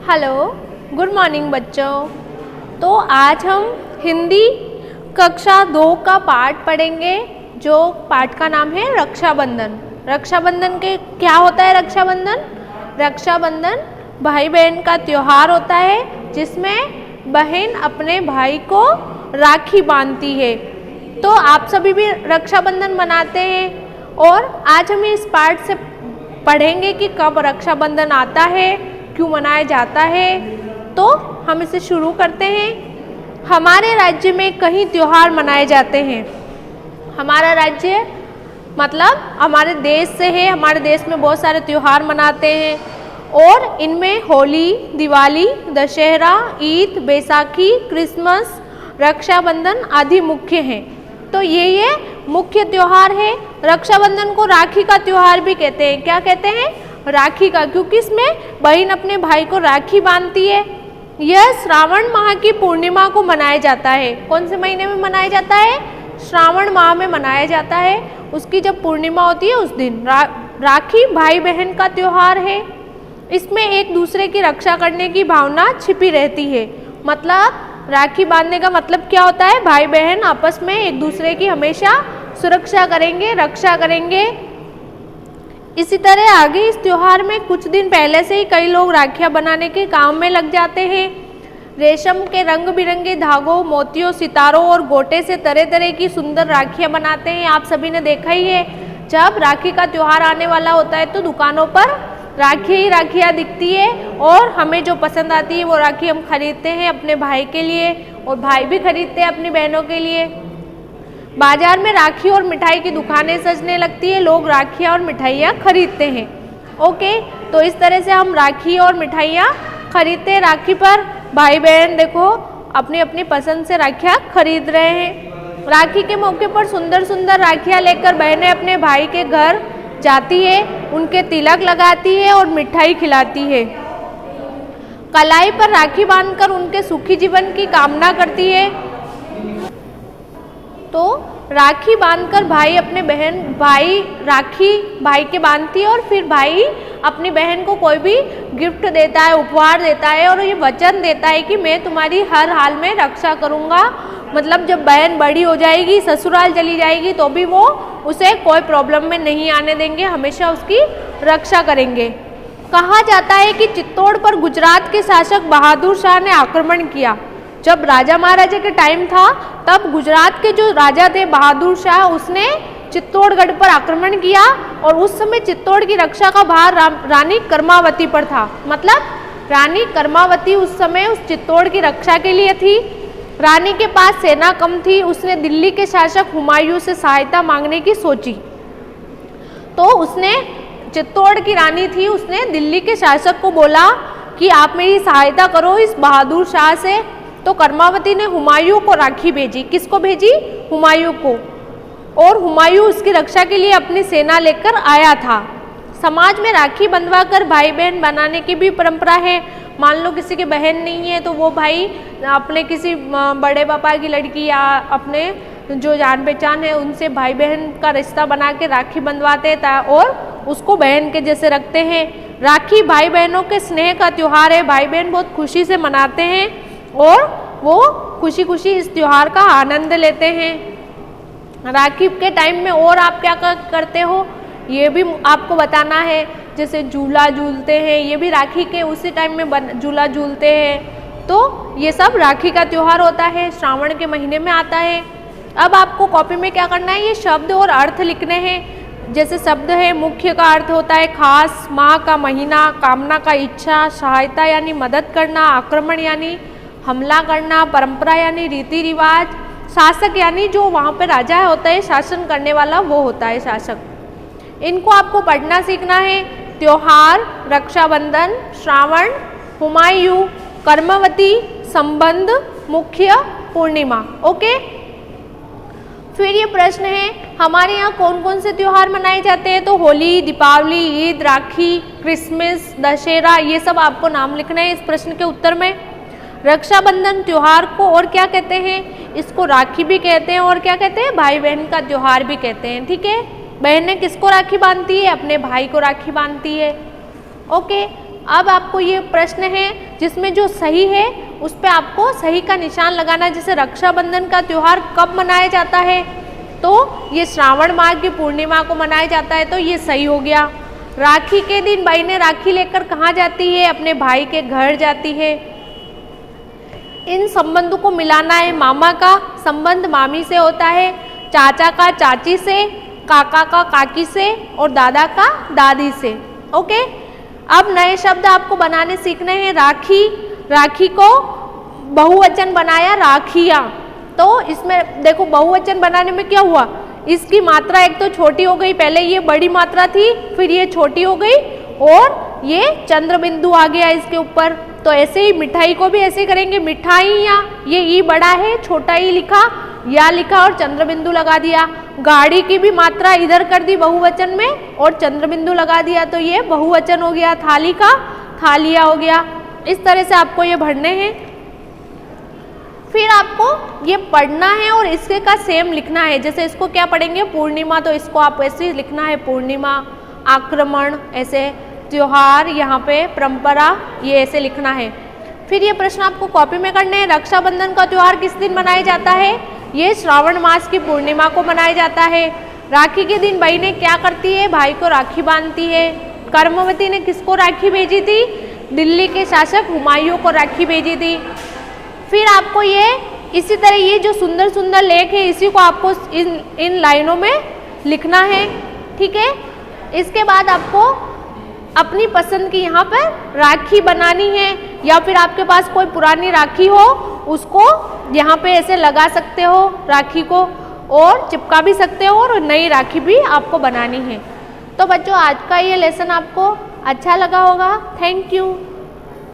Hello, good morning बच्चों। तो आज हम हिंदी कक्षा 2 का पाठ पढ़ेंगे, जो पाठ का नाम है रक्षाबंधन। रक्षाबंधन के क्या होता है? रक्षाबंधन भाई बहन का त्योहार होता है, जिसमें बहन अपने भाई को राखी बांधती है। तो आप सभी भी रक्षाबंधन मनाते हैं, और आज हम इस पाठ से पढ़ेंगे कि कब रक्षाबंधन आता है, क्यों मनाया जाता है। तो हम इसे शुरू करते हैं। हमारे राज्य में कई त्योहार मनाए जाते हैं। हमारा राज्य मतलब हमारे देश से है। हमारे देश में बहुत सारे त्योहार मनाते हैं, और इनमें होली, दिवाली, दशहरा, ईद, बैसाखी, क्रिसमस, रक्षाबंधन आदि मुख्य हैं। तो ये मुख्य त्योहार है। रक्षाबंधन को राखी का त्योहार भी कहते हैं। क्या कहते हैं? राखी का, क्योंकि इसमें बहन अपने भाई को राखी बांधती है। यह श्रावण माह की पूर्णिमा को मनाया जाता है। कौन से महीने में मनाया जाता है? श्रावण माह में मनाया जाता है। उसकी जब पूर्णिमा होती है उस दिन राखी भाई बहन का त्योहार है। इसमें एक दूसरे की रक्षा करने की भावना छिपी रहती है। मतलब राखी बांधने का मतलब क्या होता है? भाई बहन आपस में एक दूसरे की हमेशा सुरक्षा करेंगे, रक्षा करेंगे। इसी तरह आगे इस त्योहार में कुछ दिन पहले से ही कई लोग राखियां बनाने के काम में लग जाते हैं। रेशम के रंग बिरंगे धागों, मोतियों, सितारों और गोटे से तरह तरह की सुंदर राखियां बनाते हैं। आप सभी ने देखा ही है, जब राखी का त्योहार आने वाला होता है तो दुकानों पर राखियाँ दिखती है, और हमें जो पसंद आती है वो राखी हम खरीदते हैं अपने भाई के लिए, और भाई भी खरीदते हैं अपनी बहनों के लिए। बाजार में राखी और मिठाई की दुकानें सजने लगती है। लोग राखियाँ और मिठाइयाँ खरीदते हैं। ओके, तो इस तरह से हम राखी और मिठाइयाँ खरीदते हैं। राखी पर भाई बहन देखो अपनी अपनी पसंद से राखियाँ खरीद रहे हैं। राखी के मौके पर सुंदर सुंदर राखियाँ लेकर बहनें अपने भाई के घर जाती है, उनके तिलक लगाती है और मिठाई खिलाती है। कलाई पर राखी बांधकर उनके सुखी जीवन की कामना करती है। तो राखी बांधकर भाई राखी भाई के बांधती है, और फिर भाई अपनी बहन को कोई भी गिफ्ट देता है, उपहार देता है, और ये वचन देता है कि मैं तुम्हारी हर हाल में रक्षा करूँगा। मतलब जब बहन बड़ी हो जाएगी, ससुराल चली जाएगी, तो भी वो उसे कोई प्रॉब्लम में नहीं आने देंगे, हमेशा उसकी रक्षा करेंगे। कहा जाता है कि चित्तौड़ पर गुजरात के शासक बहादुर शाह ने आक्रमण किया। जब राजा महाराजा के टाइम था, तब गुजरात के जो राजा थे बहादुर शाह, उसने चित्तौड़गढ़ पर आक्रमण किया, और उस समय चित्तौड़ की रक्षा का भार रानी कर्मावती पर था। मतलब रानी कर्मावती उस समय उस चित्तौड़ की रक्षा के लिए थी। रानी के पास सेना कम थी। उसने दिल्ली के शासक हुमायूं से सहायता मांगने की सोची। तो उसने, चित्तौड़ की रानी थी, उसने दिल्ली के शासक को बोला कि आप मेरी सहायता करो इस बहादुर शाह से। तो कर्मावती ने हुमायूं को राखी भेजी। किसको भेजी? हुमायूं को। और हुमायूं उसकी रक्षा के लिए अपनी सेना लेकर आया था। समाज में राखी बंधवाकर भाई बहन बनाने की भी परंपरा है। मान लो किसी के बहन नहीं है, तो वो भाई अपने किसी बड़े पापा की लड़की या अपने जो जान पहचान है उनसे भाई बहन का रिश्ता बना के राखी बंधवाते हैं, और उसको बहन के जैसे रखते हैं। राखी भाई बहनों के स्नेह का त्योहार है। भाई बहन बहुत खुशी से मनाते हैं, और वो खुशी खुशी इस त्योहार का आनंद लेते हैं। राखी के टाइम में और आप क्या करते हो, ये भी आपको बताना है। जैसे झूला झूलते हैं, ये भी राखी के उसी टाइम में झूला झूलते हैं। तो ये सब राखी का त्योहार होता है, श्रावण के महीने में आता है। अब आपको कॉपी में क्या करना है, ये शब्द और अर्थ लिखने हैं। जैसे शब्द है, मुख्य का अर्थ होता है खास, माह का महीना, कामना का इच्छा, सहायता यानी मदद करना, आक्रमण यानी हमला करना, परंपरा यानी रीति रिवाज, शासक यानी जो वहाँ पे राजा होता है, शासन करने वाला वो होता है शासक। इनको आपको पढ़ना सीखना है। त्योहार, रक्षाबंधन, श्रावण, हुमायूं, कर्मवती, संबंध, मुख्य, पूर्णिमा। ओके, फिर ये प्रश्न है, हमारे यहाँ कौन कौन से त्योहार मनाए जाते हैं? तो होली, दीपावली, ईद, राखी, क्रिसमस, दशहरा, ये सब आपको नाम लिखना है इस प्रश्न के उत्तर में। रक्षाबंधन त्योहार को और क्या कहते हैं? इसको राखी भी कहते हैं, और क्या कहते हैं? भाई बहन का त्योहार भी कहते हैं। ठीक है, बहनें किसको राखी बांधती है? अपने भाई को राखी बांधती है। ओके, अब आपको ये प्रश्न है जिसमें जो सही है उस पे आपको सही का निशान लगाना है। जैसे रक्षाबंधन का त्यौहार कब मनाया जाता है, तो ये श्रावण माह की पूर्णिमा को मनाया जाता है, तो ये सही हो गया। राखी के दिन बहनें राखी लेकर कहाँ जाती है, अपने भाई के घर जाती है। इन संबंधों को मिलाना है। मामा का संबंध मामी से होता है, चाचा का चाची से, काका का काकी से और दादा का दादी से। ओके, अब नए शब्द आपको बनाने सीखने हैं। राखी, राखी को बहुवचन बनाया राखियाँ। तो इसमें देखो बहुवचन बनाने में क्या हुआ, इसकी मात्रा एक तो छोटी हो गई, पहले ये बड़ी मात्रा थी फिर ये छोटी हो गई और ये चंद्र बिंदु आ गया इसके ऊपर। तो ऐसे ही मिठाई को भी ऐसे करेंगे, मिठाइयाँ, ये ई बड़ा है, छोटा ई लिखा, या लिखा और चंद्र बिंदु लगा दिया। गाड़ी की भी मात्रा इधर कर दी बहुवचन में और चंद्र बिंदु लगा दिया, तो ये बहुवचन हो गया। थाली का थालिया हो गया। इस तरह से आपको ये भरने हैं। फिर आपको ये पढ़ना है और इसके का सेम लिखना है। जैसे इसको क्या पढ़ेंगे, पूर्णिमा, तो इसको आप ऐसे लिखना है, पूर्णिमा, आक्रमण, ऐसे त्योहार, यहाँ पे परंपरा, ये ऐसे लिखना है। फिर ये प्रश्न आपको कॉपी में करने हैं। रक्षाबंधन का त्यौहार किस दिन मनाया जाता है, ये श्रावण मास की पूर्णिमा को मनाया जाता है। राखी के दिन बहनें क्या करती है, भाई को राखी बांधती है। कर्मवती ने किसको राखी भेजी थी, दिल्ली के शासक हुमायूं को राखी भेजी थी। फिर आपको ये इसी तरह ये जो सुंदर सुंदर लेख है इसी को आपको इन लाइनों में लिखना है, ठीक है। इसके बाद आपको अपनी पसंद की यहाँ पर राखी बनानी है, या फिर आपके पास कोई पुरानी राखी हो उसको यहाँ पे ऐसे लगा सकते हो राखी को, और चिपका भी सकते हो, और नई राखी भी आपको बनानी है। तो बच्चों आज का ये लेसन आपको अच्छा लगा होगा। Thank you.